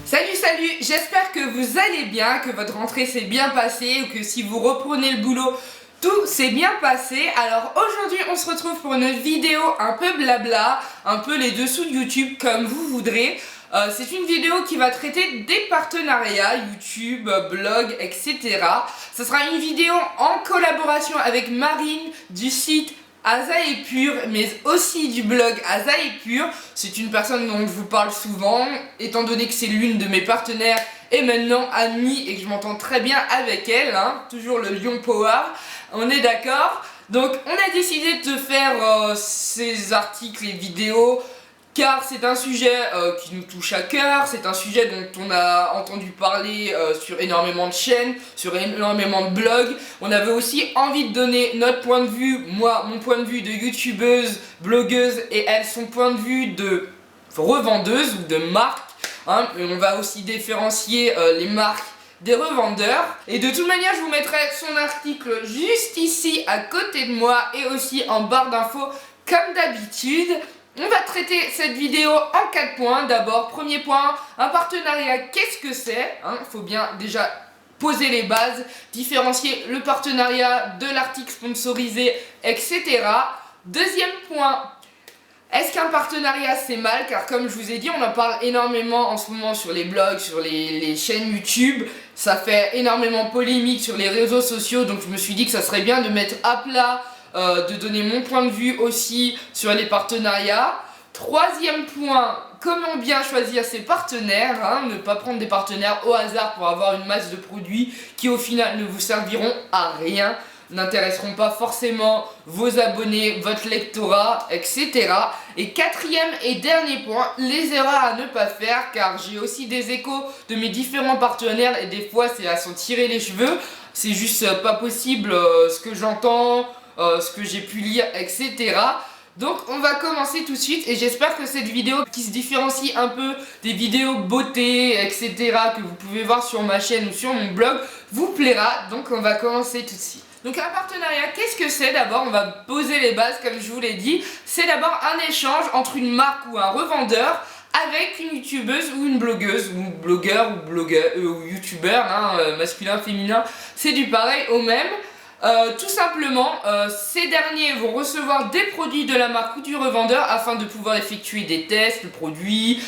Salut, j'espère que vous allez bien, que votre rentrée s'est bien passée ou que si vous reprenez le boulot, tout s'est bien passé. Alors aujourd'hui on se retrouve pour une vidéo un peu blabla, un peu les dessous de YouTube comme vous voudrez. C'est une vidéo qui va traiter des partenariats, YouTube, blog, etc. Ce sera une vidéo en collaboration avec Marine du site Aza et Pur, mais aussi du blog Aza et Pur. C'est une personne dont je vous parle souvent, étant donné que c'est l'une de mes partenaires et maintenant amie et que je m'entends très bien avec elle, hein, toujours le Lion Power, on est d'accord. Donc on a décidé de faire ces articles et vidéos car c'est un sujet qui nous touche à cœur, c'est un sujet dont on a entendu parler sur énormément de chaînes, sur énormément de blogs. On avait aussi envie de donner notre point de vue, moi mon point de vue de youtubeuse, blogueuse et elle son point de vue de revendeuse ou de marque. Hein. On va aussi différencier les marques des revendeurs. Et de toute manière je vous mettrai son article juste ici à côté de moi et aussi en barre d'infos comme d'habitude. On va traiter cette vidéo en 4 points. D'abord, premier point, un partenariat, qu'est-ce que c'est? Il faut bien déjà poser les bases, différencier le partenariat de l'article sponsorisé, etc. Deuxième point, est-ce qu'un partenariat c'est mal? Car comme je vous ai dit, on en parle énormément en ce moment sur les blogs, sur les chaînes YouTube. Ça fait énormément polémique sur les réseaux sociaux, donc je me suis dit que ça serait bien de mettre à plat, de donner mon point de vue aussi sur les partenariats. Troisième point, comment bien choisir ses partenaires, hein, ne pas prendre des partenaires au hasard pour avoir une masse de produits qui au final ne vous serviront à rien, n'intéresseront pas forcément vos abonnés, votre lectorat, etc. Et quatrième et dernier point, les erreurs à ne pas faire, car j'ai aussi des échos de mes différents partenaires et des fois c'est à s'en tirer les cheveux, c'est juste pas possible ce que j'entends, ce que j'ai pu lire, etc. Donc on va commencer tout de suite et j'espère que cette vidéo qui se différencie un peu des vidéos beauté, etc. que vous pouvez voir sur ma chaîne ou sur mon blog vous plaira. Donc on va commencer tout de suite. Donc un partenariat, qu'est-ce que c'est? D'abord on va poser les bases comme je vous l'ai dit. C'est d'abord un échange entre une marque ou un revendeur avec une youtubeuse ou une blogueuse ou blogueur ou youtubeur, hein, masculin, féminin, c'est du pareil au même. Tout simplement, ces derniers vont recevoir des produits de la marque ou du revendeur afin de pouvoir effectuer des tests de produits,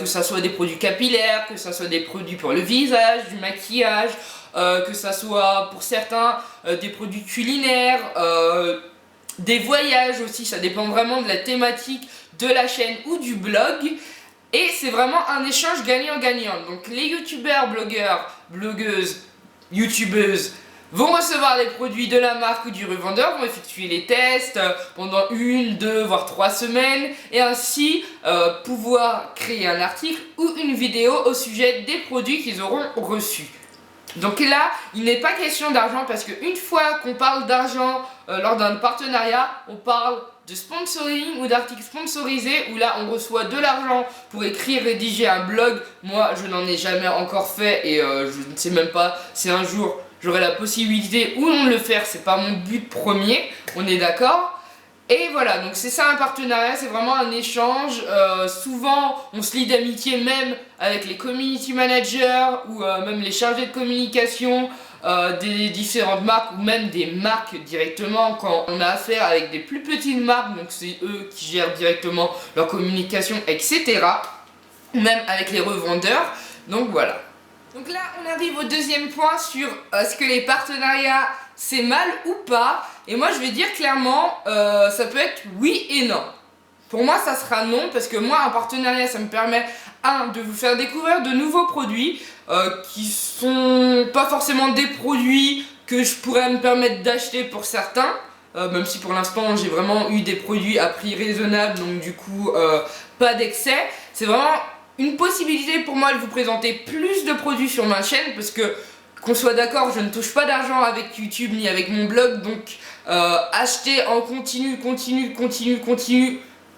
que ça soit des produits capillaires, que ça soit des produits pour le visage, du maquillage, que ça soit pour certains des produits culinaires, des voyages aussi, ça dépend vraiment de la thématique de la chaîne ou du blog. Et c'est vraiment un échange gagnant-gagnant. Donc les youtubeurs, blogueurs, blogueuses, youtubeuses vont recevoir les produits de la marque ou du revendeur, vont effectuer les tests pendant 1, 2, voire 3 semaines et ainsi pouvoir créer un article ou une vidéo au sujet des produits qu'ils auront reçus. Donc là, il n'est pas question d'argent parce qu'une fois qu'on parle d'argent lors d'un partenariat, on parle de sponsoring ou d'articles sponsorisés où là on reçoit de l'argent pour écrire, rédiger un blog. Moi je n'en ai jamais encore fait et je ne sais même pas si un jour j'aurai la possibilité ou non de le faire, c'est pas mon but premier, on est d'accord? Et voilà, donc c'est ça un partenariat, c'est vraiment un échange. Souvent on se lie d'amitié même avec les community managers ou même les chargés de communication des différentes marques ou même des marques directement quand on a affaire avec des plus petites marques, donc c'est eux qui gèrent directement leur communication, etc. Ou même avec les revendeurs, donc voilà. Donc là on arrive au deuxième point sur est-ce que les partenariats c'est mal ou pas. Et moi je vais dire clairement ça peut être oui et non. Pour moi ça sera non parce que moi un partenariat ça me permet de vous faire découvrir de nouveaux produits qui sont pas forcément des produits que je pourrais me permettre d'acheter pour certains. Même si pour l'instant j'ai vraiment eu des produits à prix raisonnable, donc du coup pas d'excès. C'est vraiment une possibilité pour moi de vous présenter plus de produits sur ma chaîne parce que qu'on soit d'accord, je ne touche pas d'argent avec YouTube ni avec mon blog, donc acheter en continu,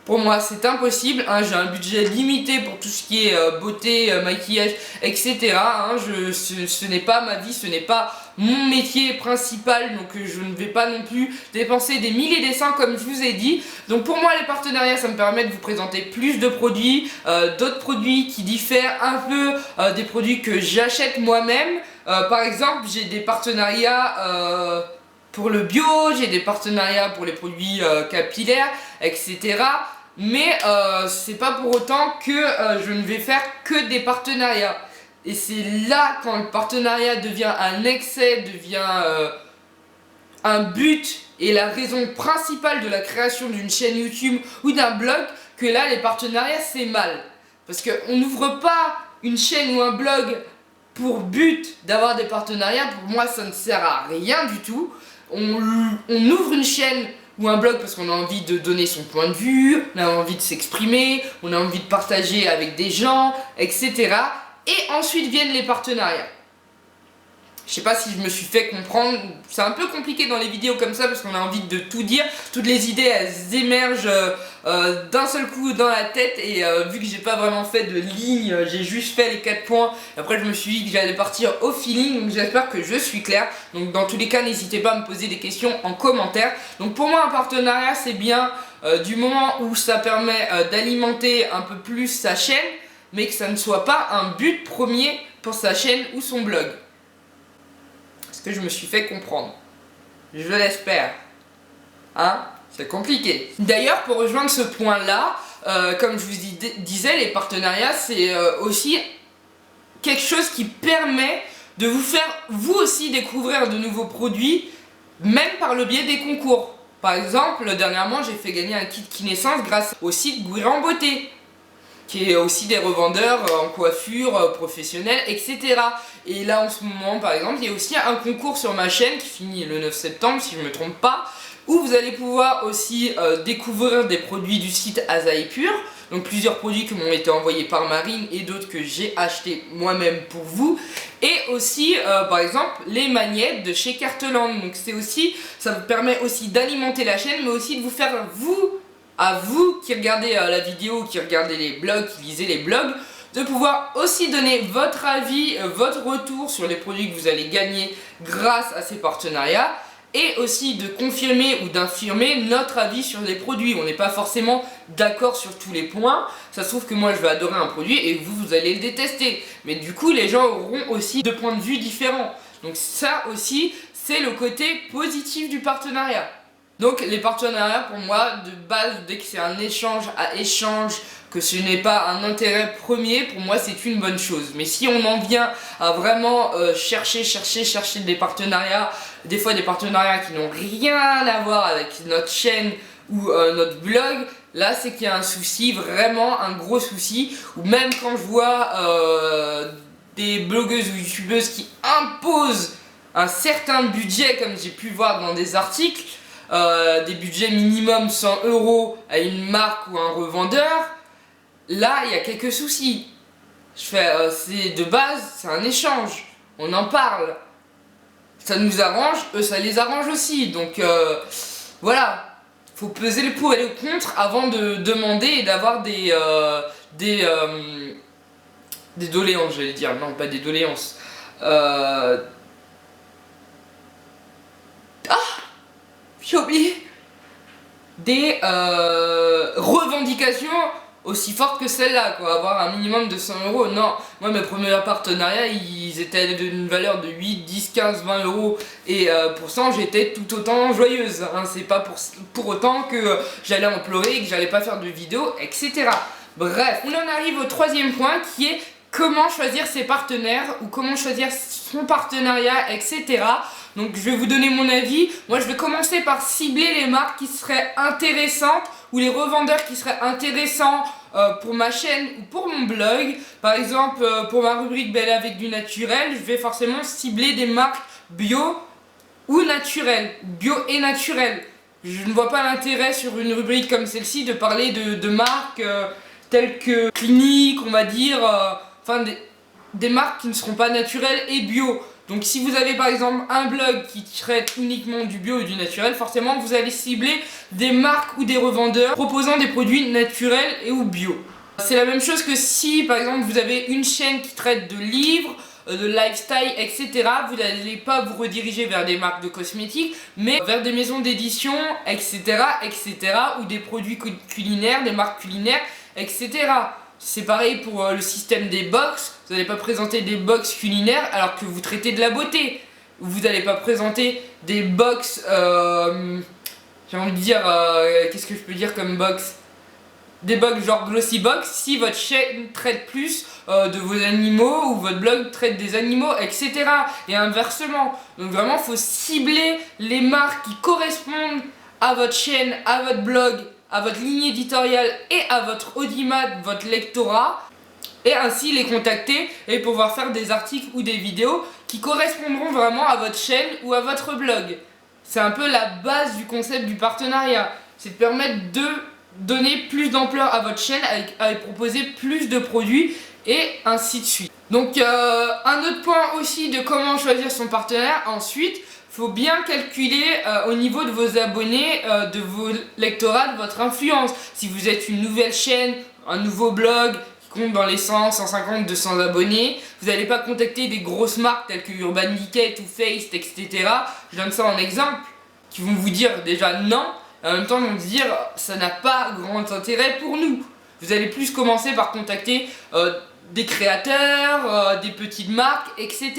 pour moi c'est impossible, hein, j'ai un budget limité pour tout ce qui est beauté, maquillage, etc. Hein, ce n'est pas ma vie, ce n'est pas mon métier principal, donc je ne vais pas non plus dépenser des milliers des cents comme je vous ai dit. Donc pour moi les partenariats ça me permet de vous présenter plus de produits, d'autres produits qui diffèrent un peu des produits que j'achète moi-même. Par exemple j'ai des partenariats pour le bio, j'ai des partenariats pour les produits capillaires, etc. Mais c'est pas pour autant que je ne vais faire que des partenariats. Et c'est là quand le partenariat devient un excès, devient un but et la raison principale de la création d'une chaîne YouTube ou d'un blog, que là les partenariats c'est mal. Parce qu'on n'ouvre pas une chaîne ou un blog pour but d'avoir des partenariats. Pour moi ça ne sert à rien du tout. On ouvre une chaîne ou un blog parce qu'on a envie de donner son point de vue, on a envie de s'exprimer, on a envie de partager avec des gens, etc. Et ensuite viennent les partenariats. Je sais pas si je me suis fait comprendre, c'est un peu compliqué dans les vidéos comme ça parce qu'on a envie de tout dire, toutes les idées elles émergent d'un seul coup dans la tête et vu que j'ai pas vraiment fait de ligne, j'ai juste fait les 4 points, et après je me suis dit que j'allais partir au feeling, donc j'espère que je suis claire. Donc dans tous les cas n'hésitez pas à me poser des questions en commentaire. Donc pour moi un partenariat c'est bien du moment où ça permet d'alimenter un peu plus sa chaîne, mais que ça ne soit pas un but premier pour sa chaîne ou son blog. Que je me suis fait comprendre. Je l'espère. Hein? C'est compliqué. D'ailleurs, pour rejoindre ce point-là, comme je vous disais, les partenariats, c'est aussi quelque chose qui permet de vous faire, vous aussi, découvrir de nouveaux produits, même par le biais des concours. Par exemple, dernièrement, j'ai fait gagner un kit Kinéessence grâce au site Guiran Beauté, qui est aussi des revendeurs en coiffure professionnelle, etc. Et là en ce moment par exemple il y a aussi un concours sur ma chaîne qui finit le 9 septembre si je ne me trompe pas, où vous allez pouvoir aussi découvrir des produits du site Asahi Pur, donc plusieurs produits qui m'ont été envoyés par Marine et d'autres que j'ai achetés moi-même pour vous, et aussi par exemple les magnettes de chez Carteland. Donc c'est aussi, ça vous permet aussi d'alimenter la chaîne mais aussi de vous faire à vous qui regardez la vidéo, qui regardez les blogs, qui lisez les blogs, de pouvoir aussi donner votre avis, votre retour sur les produits que vous allez gagner grâce à ces partenariats, et aussi de confirmer ou d'infirmer notre avis sur les produits. On n'est pas forcément d'accord sur tous les points, ça se trouve que moi je vais adorer un produit et vous allez le détester, mais du coup les gens auront aussi deux points de vue différents. Donc ça aussi c'est le côté positif du partenariat. Donc les partenariats pour moi de base, dès que c'est un échange à échange, que ce n'est pas un intérêt premier, pour moi c'est une bonne chose. Mais si on en vient à vraiment chercher des partenariats, des fois des partenariats qui n'ont rien à voir avec notre chaîne ou notre blog, là c'est qu'il y a un souci, vraiment un gros souci. Ou même quand je vois des blogueuses ou youtubeuses qui imposent un certain budget, comme j'ai pu voir dans des articles, des budgets minimum 100 € à une marque ou un revendeur, là il y a quelques soucis. Je fais, c'est de base, c'est un échange, on en parle, ça nous arrange, eux ça les arrange aussi, donc voilà, faut peser le pour et le contre avant de demander et d'avoir des doléances, j'allais dire, non pas des doléances, j'ai oublié, des revendications aussi fortes que celle-là, quoi. Avoir un minimum de 100 €, non. Moi mes premiers partenariats ils étaient d'une valeur de 8, 10, 15, 20 € et pour ça j'étais tout autant joyeuse, hein. C'est pas pour autant que j'allais en pleurer et que j'allais pas faire de vidéos, etc. Bref, on en arrive au troisième point qui est comment choisir ses partenaires ou comment choisir son partenariat, etc. Donc je vais vous donner mon avis. Moi je vais commencer par cibler les marques qui seraient intéressantes ou les revendeurs qui seraient intéressants pour ma chaîne ou pour mon blog. Par exemple pour ma rubrique Belle avec du naturel, je vais forcément cibler des marques bio ou naturelles, bio et naturelles. Je ne vois pas l'intérêt sur une rubrique comme celle-ci de parler de marques telles que Clinique, on va dire, enfin des marques qui ne seront pas naturelles et bio. Donc si vous avez par exemple un blog qui traite uniquement du bio et du naturel, forcément vous allez cibler des marques ou des revendeurs proposant des produits naturels et ou bio. C'est la même chose que si par exemple vous avez une chaîne qui traite de livres, de lifestyle, etc. Vous n'allez pas vous rediriger vers des marques de cosmétiques, mais vers des maisons d'édition, etc., etc., ou des produits culinaires, des marques culinaires, etc. C'est pareil pour le système des box. Vous n'allez pas présenter des box culinaires alors que vous traitez de la beauté. Vous n'allez pas présenter des box, j'ai envie de dire, qu'est-ce que je peux dire comme box? Des box genre Glossy Box si votre chaîne traite plus de vos animaux ou votre blog traite des animaux, etc. Et inversement. Donc vraiment, il faut cibler les marques qui correspondent à votre chaîne, à votre blog, à votre ligne éditoriale et à votre audimat, votre lectorat, et ainsi les contacter et pouvoir faire des articles ou des vidéos qui correspondront vraiment à votre chaîne ou à votre blog. C'est un peu la base du concept du partenariat. C'est de permettre de donner plus d'ampleur à votre chaîne, à proposer plus de produits et ainsi de suite. Donc un autre point aussi de comment choisir son partenaire. Ensuite, faut bien calculer au niveau de vos abonnés, de vos lectorats, de votre influence. Si vous êtes une nouvelle chaîne, un nouveau blog qui compte dans les 100, 150, 200 abonnés, vous n'allez pas contacter des grosses marques telles que Urban Decay, Too Faced, etc. Je donne ça en exemple, qui vont vous dire déjà non. En même temps, ils vont se dire, ça n'a pas grand intérêt pour nous. Vous allez plus commencer par contacter des créateurs, des petites marques, etc.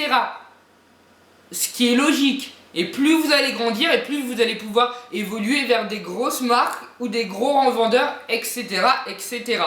Ce qui est logique. Et plus vous allez grandir, et plus vous allez pouvoir évoluer vers des grosses marques ou des gros revendeurs, etc., etc.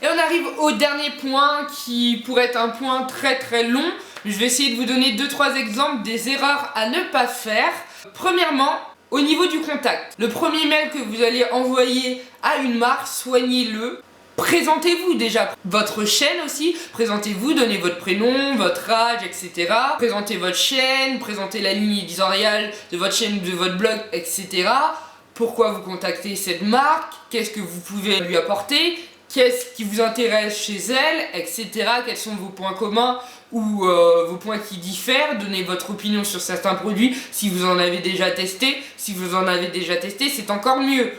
Et on arrive au dernier point qui pourrait être un point très très long. Je vais essayer de vous donner 2-3 exemples des erreurs à ne pas faire. Premièrement, au niveau du contact, le premier mail que vous allez envoyer à une marque, soignez-le. Présentez-vous déjà, votre chaîne aussi, présentez-vous, donnez votre prénom, votre âge, etc. Présentez votre chaîne, présentez la ligne éditoriale de votre chaîne, de votre blog, etc. Pourquoi vous contactez cette marque, qu'est-ce que vous pouvez lui apporter, qu'est-ce qui vous intéresse chez elle, etc. Quels sont vos points communs ou vos points qui diffèrent. Donnez votre opinion sur certains produits si vous en avez déjà testé. Si vous en avez déjà testé, c'est encore mieux,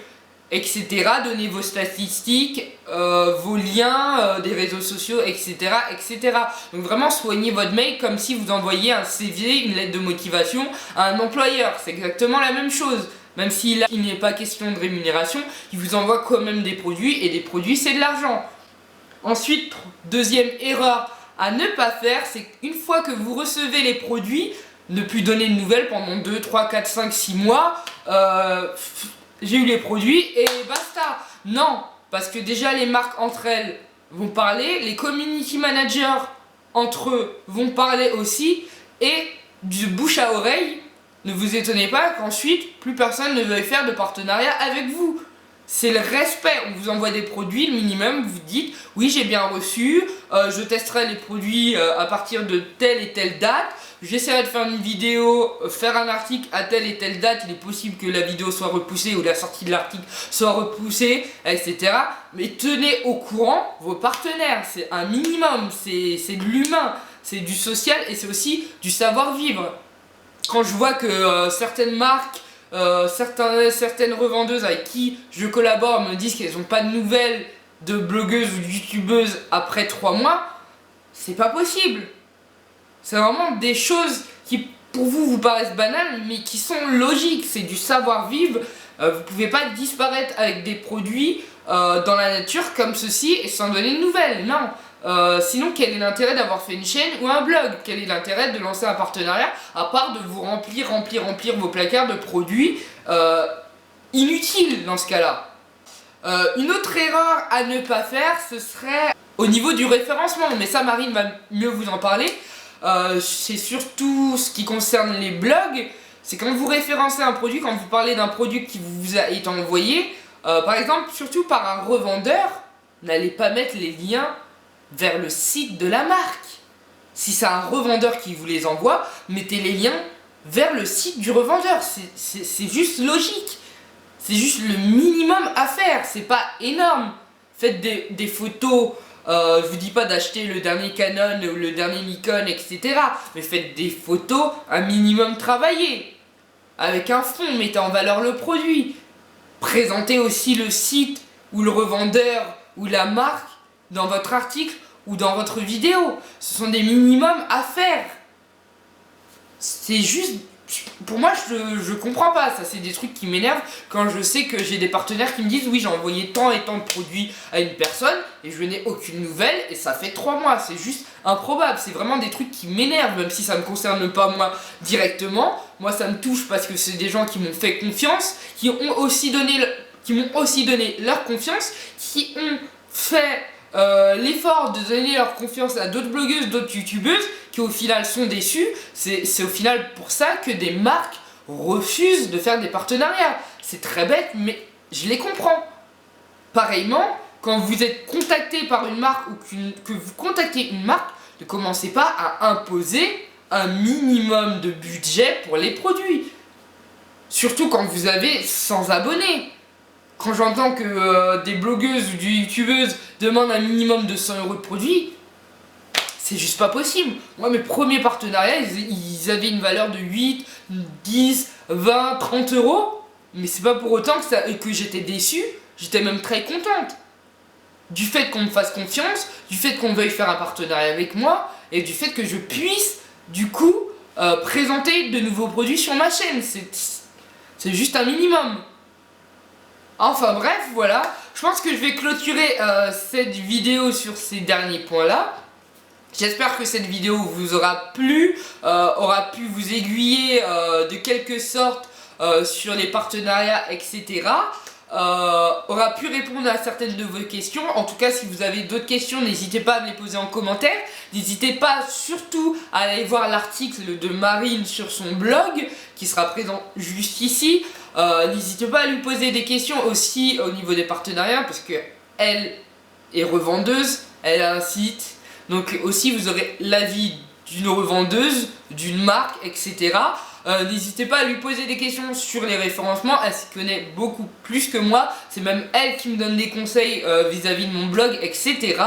etc. Donnez vos statistiques, vos liens des réseaux sociaux, etc., etc. Donc vraiment soignez votre mail comme si vous envoyiez un CV, une lettre de motivation à un employeur. C'est exactement la même chose. Même si là, il n'est pas question de rémunération, il vous envoie quand même des produits, et des produits, c'est de l'argent. Ensuite, deuxième erreur à ne pas faire, c'est qu'une fois que vous recevez les produits, ne plus donner de nouvelles pendant 2, 3, 4, 5, 6 mois. J'ai eu les produits et basta. Non, parce que déjà les marques entre elles vont parler, les community managers entre eux vont parler aussi, et du bouche à oreille, ne vous étonnez pas qu'ensuite plus personne ne veuille faire de partenariat avec vous. C'est le respect. On vous envoie des produits, le minimum, vous dites oui, j'ai bien reçu, je testerai les produits à partir de telle et telle date, j'essaierai de faire une vidéo, faire un article à telle et telle date, il est possible que la vidéo soit repoussée ou la sortie de l'article soit repoussée, etc. Mais tenez au courant vos partenaires, c'est un minimum, c'est de l'humain, c'est du social et c'est aussi du savoir-vivre. Quand je vois que certaines marques, certaines revendeuses avec qui je collabore me disent qu'elles n'ont pas de nouvelles de blogueuses ou de youtubeuses après 3 mois, c'est pas possible. C'est vraiment des choses qui pour vous paraissent banales mais qui sont logiques, c'est du savoir-vivre. Vous pouvez pas disparaître avec des produits dans la nature comme ceci et sans donner de nouvelles, non. Sinon, quel est l'intérêt d'avoir fait une chaîne ou un blog? Quel est l'intérêt de lancer un partenariat à part de vous remplir vos placards de produits inutiles dans ce cas-là? Une autre erreur à ne pas faire, ce serait au niveau du référencement, mais ça Marine va mieux vous en parler. C'est surtout ce qui concerne les blogs, c'est quand vous référencez un produit, quand vous parlez d'un produit qui vous a été envoyé, par exemple, surtout par un revendeur, n'allez pas mettre les liens vers le site de la marque. Si c'est un revendeur qui vous les envoie, mettez les liens vers le site du revendeur. C'est juste logique. C'est juste le minimum à faire. C'est pas énorme. Faites des photos. Je vous dis pas d'acheter le dernier Canon ou le dernier Nikon, etc. Mais faites des photos un minimum travaillées. Avec un fond, mettez en valeur le produit. Présentez aussi le site ou le revendeur ou la marque dans votre article ou dans votre vidéo. Ce sont des minimums à faire. C'est juste... Pour moi, je comprends pas. Ça, c'est des trucs qui m'énervent quand je sais que j'ai des partenaires qui me disent oui, j'ai envoyé tant et tant de produits à une personne et je n'ai aucune nouvelle et ça fait 3 mois. C'est juste improbable. C'est vraiment des trucs qui m'énervent, même si ça me concerne pas moi directement. Moi, ça me touche parce que c'est des gens qui m'ont fait confiance, qui m'ont aussi donné leur confiance, qui ont fait l'effort de donner leur confiance à d'autres blogueuses, d'autres youtubeuses qui au final sont déçues. C'est au final pour ça que des marques refusent de faire des partenariats. C'est très bête, mais je les comprends. Pareillement, quand vous êtes contacté par une marque ou que vous contactez une marque, ne commencez pas à imposer un minimum de budget pour les produits. Surtout quand vous avez 100 abonnés. Quand j'entends que des blogueuses ou des youtubeuses demandent un minimum de 100 € de produit, c'est juste pas possible. Moi, mes premiers partenariats, ils avaient une valeur de 8, 10, 20, 30 €. Mais c'est pas pour autant que j'étais déçue, j'étais même très contente. Du fait qu'on me fasse confiance, du fait qu'on veuille faire un partenariat avec moi, et du fait que je puisse, du coup, présenter de nouveaux produits sur ma chaîne. C'est juste un minimum. Enfin bref, voilà, je pense que je vais clôturer cette vidéo sur ces derniers points-là. J'espère que cette vidéo vous aura plu, aura pu vous aiguiller de quelque sorte sur les partenariats, etc. Aura pu répondre à certaines de vos questions. En tout cas, si vous avez d'autres questions, n'hésitez pas à me les poser en commentaire. N'hésitez pas surtout à aller voir l'article de Marine sur son blog qui sera présent juste ici. N'hésitez pas à lui poser des questions aussi au niveau des partenariats parce que elle est revendeuse, elle a un site. Donc aussi vous aurez l'avis d'une revendeuse, d'une marque, etc. N'hésitez pas à lui poser des questions sur les référencements, elle s'y connaît beaucoup plus que moi, c'est même elle qui me donne des conseils vis-à-vis de mon blog, etc.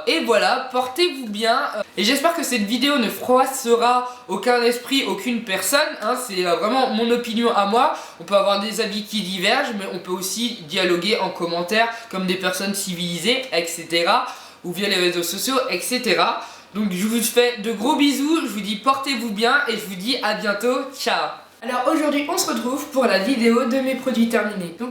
Et voilà, portez-vous bien, et j'espère que cette vidéo ne froissera aucun esprit, aucune personne, hein, c'est vraiment mon opinion à moi. On peut avoir des avis qui divergent, mais on peut aussi dialoguer en commentaire comme des personnes civilisées, etc. ou via les réseaux sociaux, etc. Donc je vous fais de gros bisous, je vous dis portez-vous bien et je vous dis à bientôt, ciao. Alors aujourd'hui on se retrouve pour la vidéo de mes produits terminés. Donc,